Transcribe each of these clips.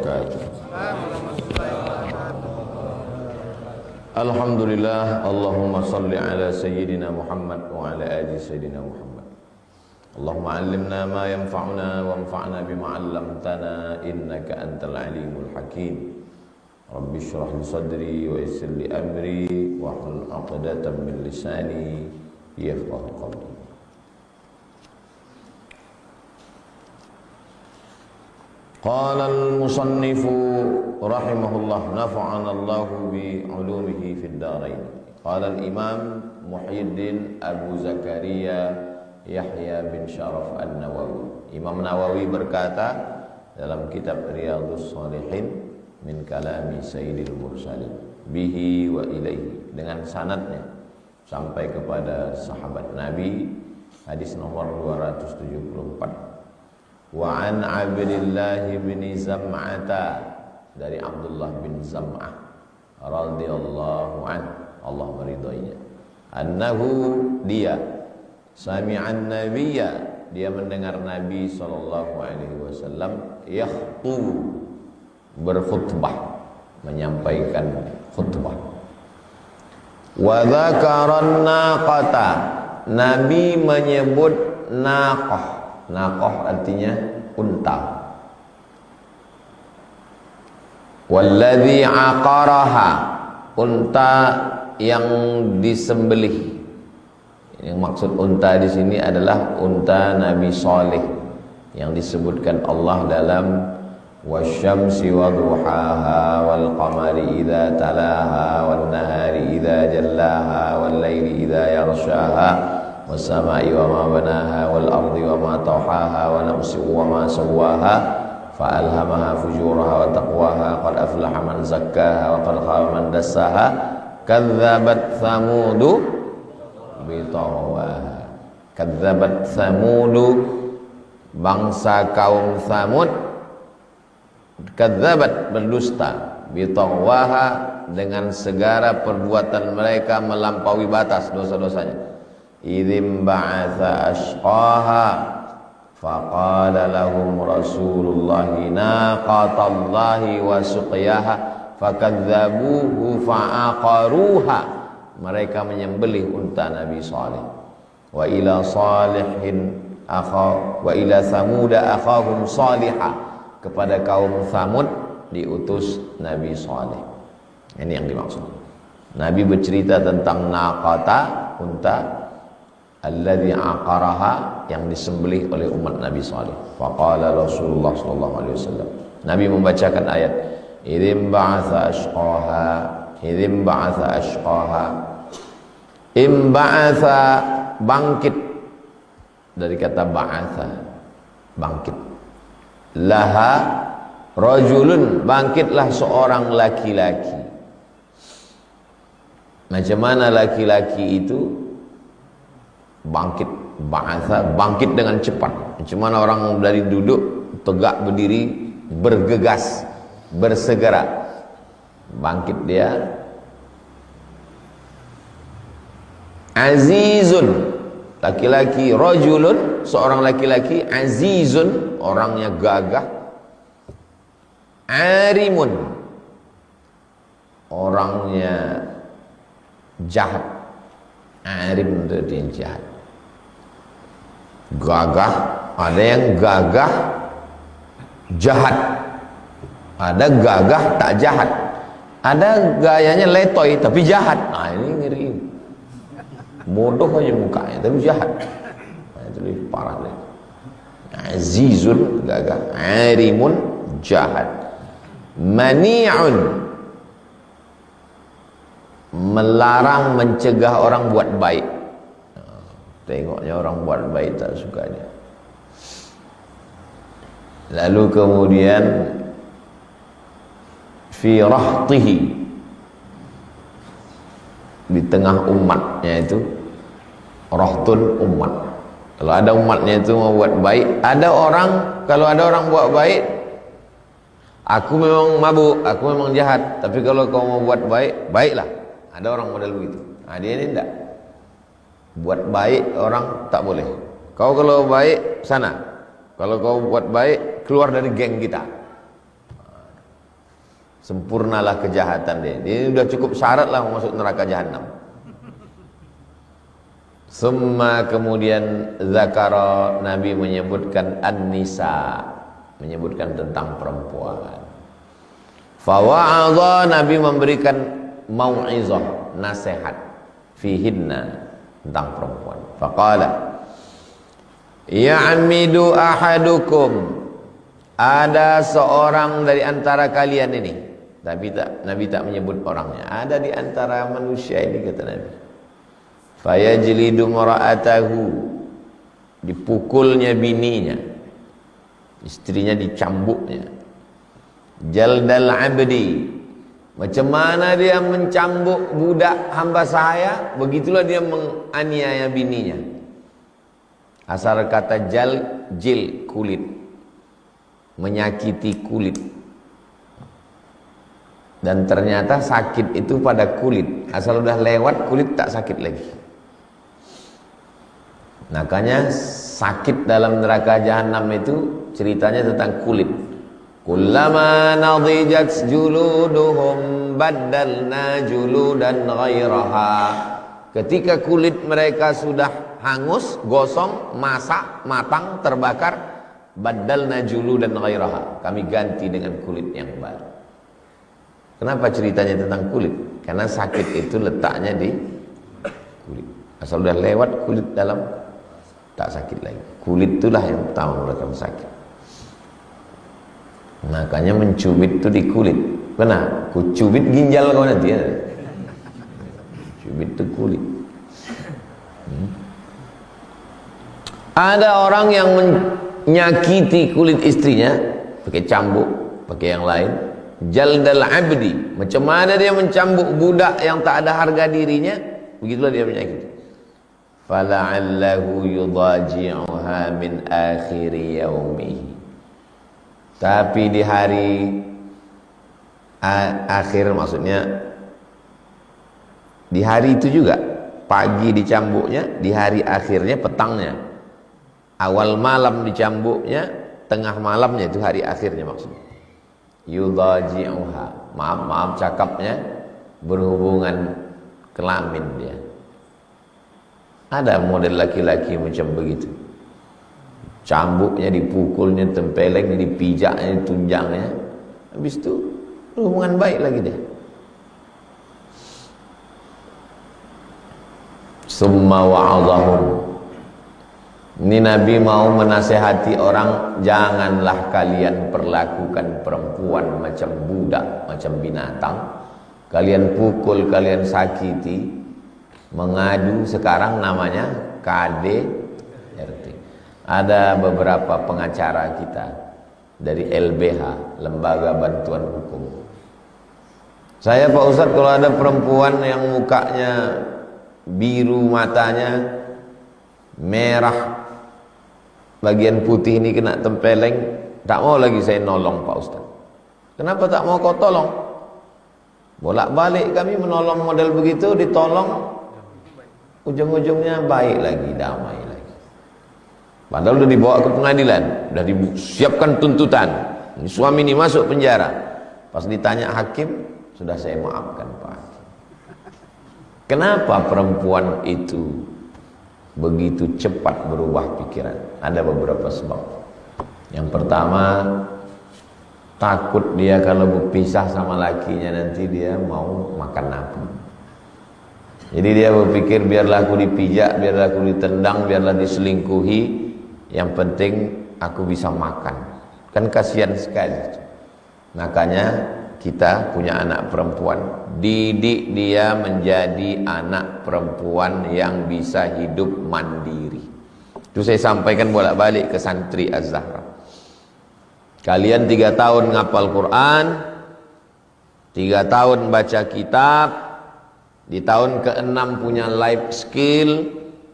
wabarakatuh. Alhamdulillah, Allahumma salli ala Sayyidina Muhammad wa ala ali Sayyidina Muhammad. Allahumma allimna ma yanfa'una wanfa'na bima 'allamtana innaka antal alimul hakim. Rabbi shrah li sadri wa yassir li amri wa hlul 'uqdatam min lisani yafqahu qawli. Qala al-musannifu rahimahullah nafa'ana Allahu bi 'ulumihi fid dharain. Qala al-imam Muhyiddin Abu Zakaria Yahya bin Sharaf An-Nawawi. Imam Nawawi berkata dalam kitab Riyadhus Shalihin min kalami Sayyidil Mursalin bihi wa ilaihi, dengan sanadnya sampai kepada sahabat Nabi, hadis nomor 274. Wa an Abdillah bin Zam'ata, dari Abdullah bin Zam'ah radhiyallahu anhu, Allah meridainya, annahu, dia sami'an nabiyya, dia mendengar Nabi sallallahu alaihi wasallam yakhutub, berkhutbah, menyampaikan khutbah. Wa dzakaran naqata, Nabi menyebut naqah. Naqah artinya unta. Walladzi aqaraha, unta yang disembelih. Yang maksud unta di sini adalah unta Nabi Saleh yang disebutkan Allah dalam wasyamsi wadhuhaha wal qamari idza talaha wan nahari idza jallaha wal laili idza yaghshaha was-samaa'i wa ma banaha wal ardi wa ma tawhaha wa nafsin wa ma sawwaha fa alhamaha fujuraha wa taqwaha qad aflaha man zakkaha wa qad khaba man dassaha kadzabat thamudu bi tawwaha. Kadzabat thamudu, bangsa kaum Thamud, kadzabat, berdusta, bi tawwaha, dengan segala perbuatan mereka melampaui batas dosa-dosanya. Idzim ba'atha ashqaha faqala lahum Rasulullah naqatallahi wa suqiyaha fakadzabuhu fa'aqaruha, mereka menyembelih unta Nabi Saleh. Wa ila salihin wa ila samuda akhahum salihah, kepada kaum Thamud diutus Nabi Saleh. Ini yang dimaksud. Nabi bercerita tentang naqata, unta, alladzi aqaraha, yang disembelih oleh umat Nabi Saleh. Faqala Rasulullah sallallahu alaihi wasallam, Nabi membacakan ayat idzim ba'atha ashqaha, idzim ba'atha ashqaha. Imba'atha, bangkit, dari kata ba'atha, bangkit. Laha rajulun, bangkitlah seorang laki-laki. Macam mana laki-laki itu bangkit? Ba'atha, bangkit dengan cepat. Macam mana orang dari duduk tegak berdiri, bergegas, bersegera, bangkit dia. Azizun, laki-laki, rajulun, seorang laki-laki, azizun, orangnya gagah, arimun, orangnya jahat. Arim itu dia jahat. Gagah, ada yang gagah jahat, ada gagah tak jahat, ada gayanya letoy tapi jahat. Nah ini ngeri, bodoh aja mukanya tapi jahat. Nah, itu lebih parah lagi. Azizun, gagah, arimun, jahat, mani'un, melarang, mencegah orang buat baik. Tengoknya orang buat baik tak suka dia. Lalu kemudian fi rahtihi, di tengah umatnya itu, rahtun, umat. Kalau ada umatnya itu mau buat baik, ada orang, kalau ada orang buat baik, aku memang mabuk, aku memang jahat, tapi kalau kau mau buat baik, baiklah. Ada orang model begitu. Nah, dia ini enggak. Buat baik orang tak boleh. Kau kalau baik sana, kalau kau buat baik keluar dari geng kita. Sempurnalah kejahatan dia. Dia sudah cukup syarat lah masuk neraka jahanam. Summa kemudian zakara, Nabi menyebutkan an-nisa, menyebutkan tentang perempuan. Fawa'adha, Nabi memberikan mau'izah, nasihat fihinna, tentang perempuan. Faqala ya'midu ahadukum, ada seorang dari antara kalian ini, tapi Nabi tak menyebut orangnya, ada di antara manusia ini, kata Nabi, fayajlidu mara'atahu, dipukulnya bininya, istrinya dicambuknya, jaldal abdi, macam mana dia mencambuk budak hamba saya, begitulah dia menganiaya bininya. Asal kata jil, kulit, menyakiti kulit. Dan ternyata sakit itu pada kulit. Asal udah lewat kulit tak sakit lagi. Makanya sakit dalam neraka jahanam itu ceritanya tentang kulit. Kullama nadijat juluduhum baddalna juludan ghairaha. Ketika kulit mereka sudah hangus, gosong, masak, matang, terbakar, baddalna juludan ghairaha, kami ganti dengan kulit yang baru. Kenapa ceritanya tentang kulit? Karena sakit itu letaknya di kulit. Asal udah lewat kulit dalam, tak sakit lagi. Kulit itulah yang pertama melakukan sakit. Makanya mencubit itu di kulit. Benar, ku cubit ginjal kau nanti ya. Cubit itu kulit. Ada orang yang menyakiti kulit istrinya pakai cambuk, pakai yang lain. Jaldal abdi, macam mana dia mencambuk budak yang tak ada harga dirinya, begitulah dia menyakiti. Fala'allahu yudaji'uha min akhiri yaumihi. Tapi di hari akhir, maksudnya di hari itu juga, pagi dicambuknya, di hari akhirnya petangnya, awal malam dicambuknya, tengah malamnya, itu hari akhirnya maksudnya. Yudaji'uha, maaf cakapnya, berhubungan kelamin dia. Ada model laki-laki macam begitu, cambuknya, dipukulnya, tempelengnya, dipijaknya, ditunjangnya, habis itu hubungan baik lagi dia. Summa wa'adhahum, ini Nabi mau menasehati orang, janganlah kalian perlakukan perempuan macam budak, macam binatang. Kalian pukul, kalian sakiti, mengadu, sekarang namanya KDRT. Ada beberapa pengacara kita dari LBH, Lembaga Bantuan Hukum. Saya Pak Ustadz, kalau ada perempuan yang mukanya biru, matanya merah, bagian putih ini kena tempeleng, tak mau lagi saya nolong Pak Ustaz. Kenapa tak mau kau tolong? Bolak-balik kami menolong model begitu, ditolong, ujung-ujungnya baik lagi, damai lagi. Padahal sudah dibawa ke pengadilan, sudah disiapkan tuntutan, ini suami ini masuk penjara. Pas ditanya hakim, sudah saya maafkan Pak Hakim. Kenapa perempuan itu begitu cepat berubah pikiran? Ada beberapa sebab. Yang pertama, takut dia kalau berpisah sama lakinya nanti dia mau makan apa. Jadi dia berpikir, biarlah aku dipijak, biarlah aku ditendang, biarlah diselingkuhi, yang penting aku bisa makan. Kan kasihan sekali. Makanya kita punya anak perempuan, didik dia menjadi anak perempuan yang bisa hidup mandiri. Itu saya sampaikan bolak-balik ke santri Az-Zahra. Kalian 3 tahun ngapal Quran, 3 tahun baca kitab, di tahun ke-6 punya life skill,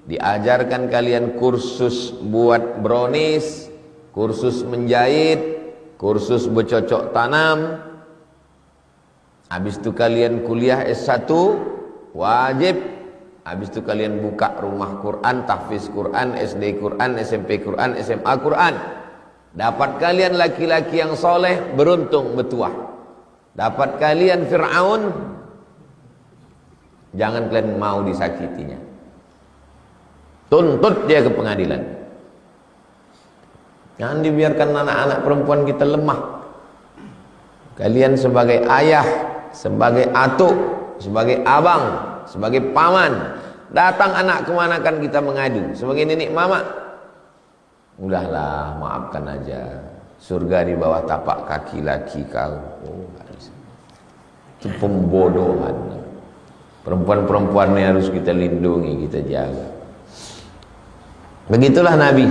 diajarkan kalian kursus buat brownies, kursus menjahit, kursus bercocok tanam. Habis itu kalian kuliah S1 wajib. Habis itu kalian buka rumah Quran, tahfiz Quran, SD Quran, SMP Quran, SMA Quran. Dapat kalian laki-laki yang soleh, beruntung bertuah. Dapat kalian Fir'aun, jangan kalian mau disakitinya. Tuntut dia ke pengadilan. Jangan dibiarkan anak-anak perempuan kita lemah. Kalian sebagai ayah, sebagai atuk, sebagai abang, sebagai paman, datang anak kemanakan kita mengadu. Sebagai nenek mama, udahlah maafkan aja. Surga di bawah tapak kaki laki kau. Oh, itu pembodohan. Perempuan-perempuan ini harus kita lindungi, kita jaga. Begitulah Nabi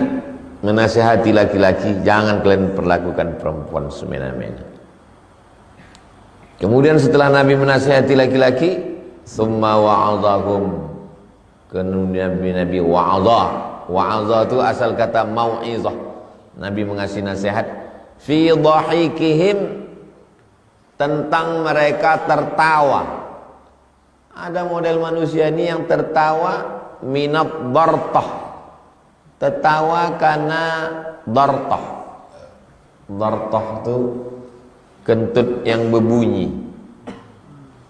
menasihati laki-laki, jangan kalian perlakukan perempuan semena-mena. Kemudian setelah Nabi menasihati laki-laki, summa wa'adhahum, kemudian Nabi wa'adhah. Wa'adhah itu asal kata mau'izah. Nabi mengasih nasihat fi dhahikihim, tentang mereka tertawa. Ada model manusia ini yang tertawa minat dartah, tertawa karena dartah. Dartah itu kentut yang berbunyi.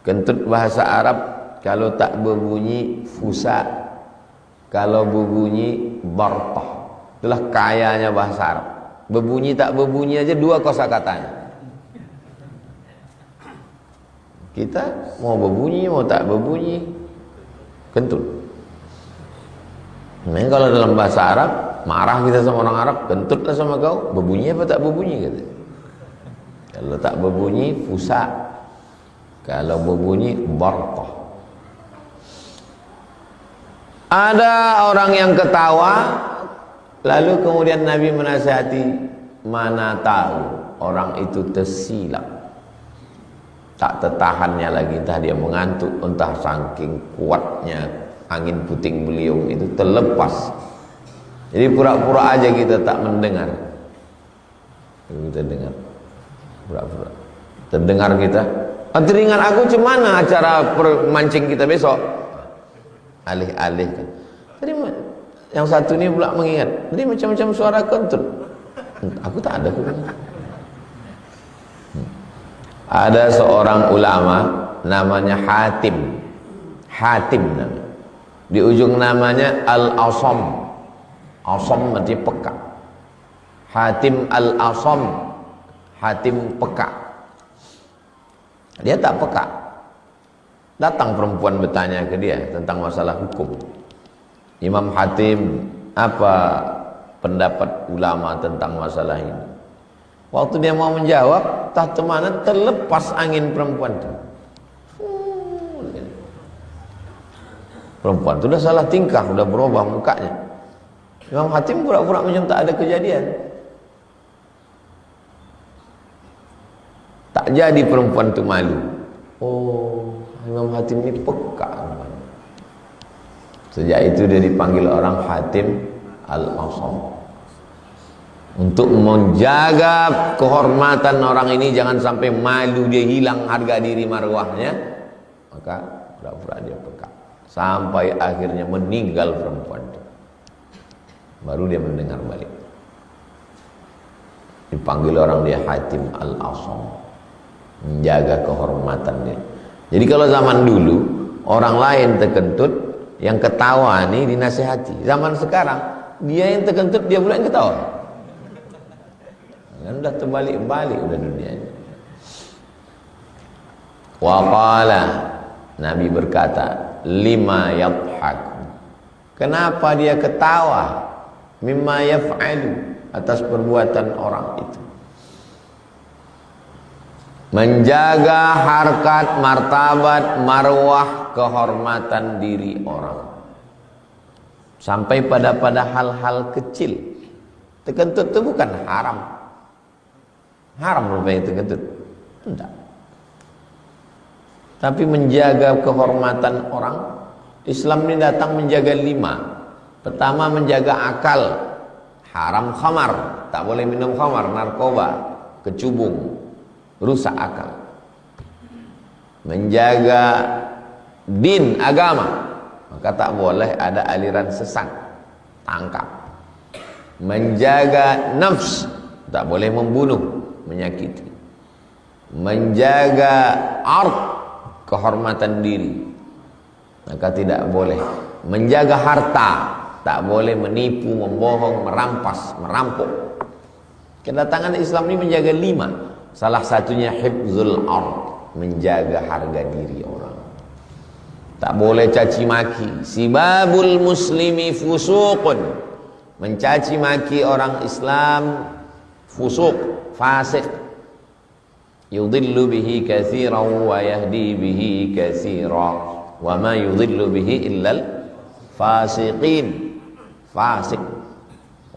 Kentut bahasa Arab kalau tak berbunyi fusa, kalau berbunyi dartah. Itulah kayanya bahasa Arab. Berbunyi tak berbunyi aja dua kosakatanya. Kita mau berbunyi mau tak berbunyi kentut. Nah, kalau dalam bahasa Arab marah kita sama orang Arab, kentutlah sama kau, berbunyi apa tak berbunyi kata. Kalau tak berbunyi fusa, kalau berbunyi bartah. Ada orang yang ketawa, lalu kemudian Nabi menasihati, mana tahu orang itu tersilap, tak tertahannya lagi, entah dia mengantuk, entah saking kuatnya angin puting beliung itu terlepas. Jadi pura-pura aja kita tak mendengar. Kita dengar, pura-pura terdengar kita. Teringat aku cemana acara mancing kita besok. Alih-alih kan. Tadi yang satu ini pula mengingat. Tadi macam-macam suara kentut. Aku tak ada. Ada seorang ulama namanya Hatim. Hatim namanya. Di ujung namanya Al-Asam. Asam artinya peka. Hatim Al-Asam. Hatim peka. Dia tak peka. Datang perempuan bertanya ke dia tentang masalah hukum. Imam Hatim, apa pendapat ulama tentang masalah ini? Waktu dia mau menjawab, tak temana terlepas angin perempuan itu. Perempuan itu sudah salah tingkah, sudah berubah mukanya. Imam Hatim pura-pura macam tak ada kejadian. Tak jadi perempuan itu malu. Oh, Imam Hatim ini peka. Sejak itu dia dipanggil orang Hatim Al-Asam. Untuk menjaga kehormatan orang ini, jangan sampai malu, dia hilang harga diri marwahnya, maka pura-pura dia peka. Sampai akhirnya meninggal perempuan itu. Baru dia mendengar balik. Dipanggil orang dia Hatim Al-Asam. Menjaga kehormatan dia. Jadi kalau zaman dulu orang lain terkentut, yang ketawa nih dinasihati. Zaman sekarang dia yang terkentut, dia pula yang ketawa. Kan udah terbalik-balik udah dunia ini. Wa qala, Nabi berkata, lima yadhak. Kenapa dia ketawa? Mimma yaf'alu, atas perbuatan orang itu. Menjaga harkat, martabat, marwah, kehormatan diri orang. Sampai pada hal-hal kecil. Terkentut itu bukan haram. Haram rupanya terkentut. Tidak. Tapi menjaga kehormatan orang. Islam ini datang menjaga 5. Pertama, menjaga akal. Haram khamar, tak boleh minum khamar, narkoba, kecubung, rusak akal. Menjaga din, agama, maka tak boleh ada aliran sesat, tangkap. Menjaga nafs, tak boleh membunuh, menyakiti. menjaga ard, kehormatan diri, maka tidak boleh menjaga harta, tak boleh menipu, membohong, merampas, merampok. Kedatangan Islam ini menjaga 5. Salah satunya hifzul ard, menjaga harga diri orang. Tak boleh caci maki. Sibabul muslimi fusuqun, mencaci maki orang Islam fusuq, fasik. Yudhillu bihi katsiran wa yahdi bihi katsiran wa ma yudhillu bihi illal fasiqin. Fasik,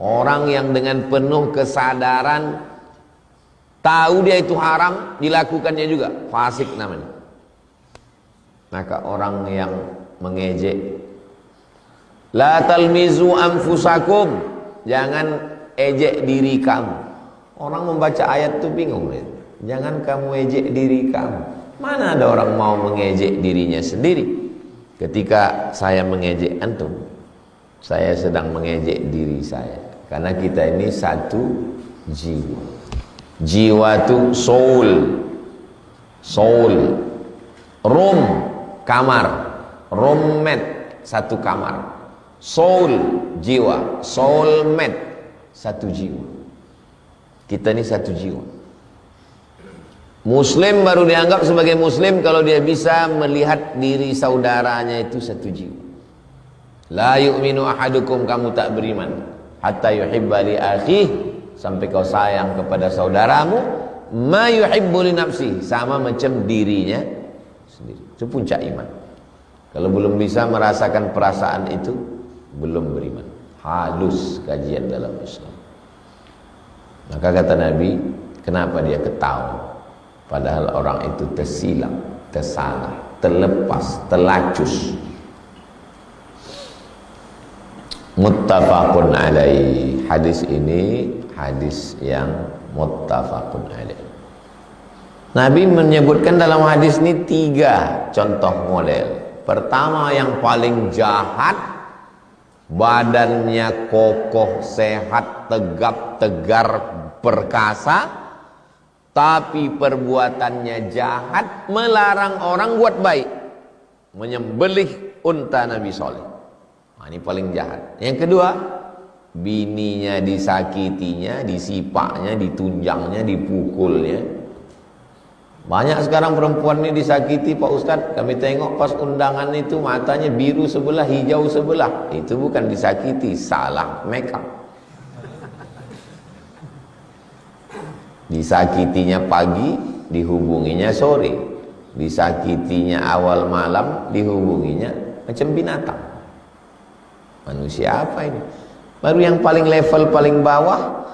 orang yang dengan penuh kesadaran tahu dia itu haram, dilakukannya juga, fasik namanya. Maka orang yang mengejek, la talmizu anfusakum, jangan ejek diri kamu. Orang membaca ayat itu bingung, jangan kamu ejek diri kamu. Mana ada orang mau mengejek dirinya sendiri? Ketika saya mengejek antum, saya sedang mengejek diri saya. Karena kita ini satu jiwa. Jiwa itu soul. Soul. Room, kamar. Roommate, satu kamar. Soul, jiwa. Soulmate, satu jiwa. Kita ini satu jiwa. Muslim baru dianggap sebagai muslim kalau dia bisa melihat diri saudaranya itu satu jiwa. La yu'minu ahadukum, kamu tak beriman hatta yuhibba li akhih, sampai kau sayang kepada saudaramu ma yuhibbu li nafsi, sama macam dirinya sendiri. Itu puncak iman. Kalau belum bisa merasakan perasaan itu, belum beriman. Halus kajian dalam Islam. Maka kata Nabi, kenapa dia ketawa? Padahal orang itu tersilap, tersalah, terlepas, terlacus. Muttafaqun alaih. Hadis ini hadis yang muttafaqun alaih. Nabi menyebutkan dalam hadis ini 3 contoh model. Pertama, yang paling jahat, badannya kokoh, sehat, tegap, tegar, perkasa, tapi perbuatannya jahat, melarang orang buat baik, menyembelih unta Nabi Saleh. Nah, ini paling jahat. Yang kedua, bininya disakitinya, disipaknya, ditunjangnya, dipukulnya. Banyak sekarang perempuan ini disakiti, Pak Ustadz. Kami tengok pas undangan itu matanya biru sebelah, hijau sebelah. Itu bukan disakiti, salah makeup. Disakitinya pagi, dihubunginya sore. Disakitinya awal malam, dihubunginya macam binatang. Manusia apa ini? Baru yang paling level paling bawah,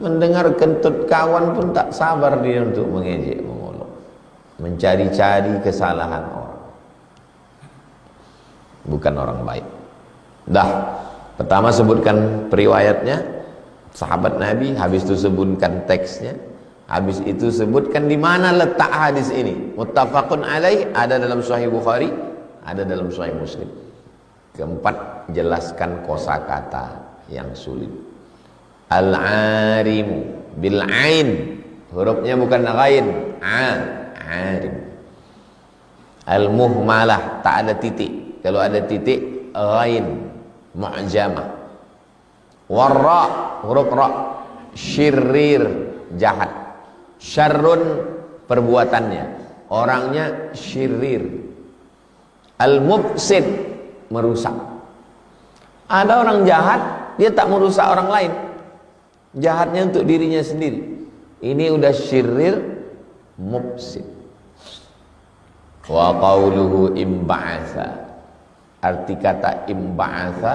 mendengar kentut kawan pun tak sabar dia untuk mengejek, mengolok, mencari-cari kesalahan orang. Bukan orang baik. Dah, pertama sebutkan periwayatnya, sahabat Nabi, habis itu sebutkan teksnya, habis itu sebutkan di mana letak hadis ini. Muttafaqun alaih, ada dalam Sahih Bukhari, ada dalam Sahih Muslim. Keempat, jelaskan kosakata yang sulit. Al-arimu bil ain, hurufnya bukan ghain, arim. Al-muhmalah, tak ada titik. Kalau ada titik, ghain, mu'jamah. Warra, huruf ra, syirrir, jahat. Syarrun, perbuatannya, orangnya syirrir. Al-mufsid, merusak. Ada orang jahat, dia tak merusak orang lain, jahatnya untuk dirinya sendiri. Ini udah syirrir, mufsid. Wa qawluhu imba'atha, arti kata imba'atha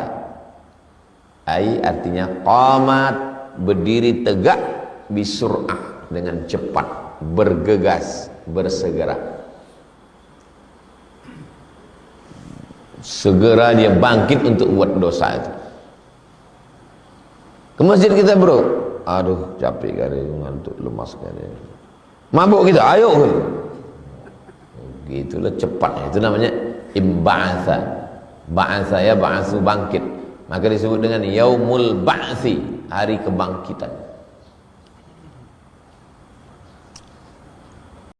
ai artinya qamat, berdiri tegak, bisur'ah, dengan cepat, bergegas, bersegera. Segera dia bangkit untuk buat dosa itu. Ke masjid kita bro, aduh capek kali, ngantuk, lemas kali, mabuk kita, ayo gitulah cepatnya. Itu namanya imba'atha. Ba'atha ya ba'athu, bangkit. Maka disebut dengan yaumul ba'thi, hari kebangkitan.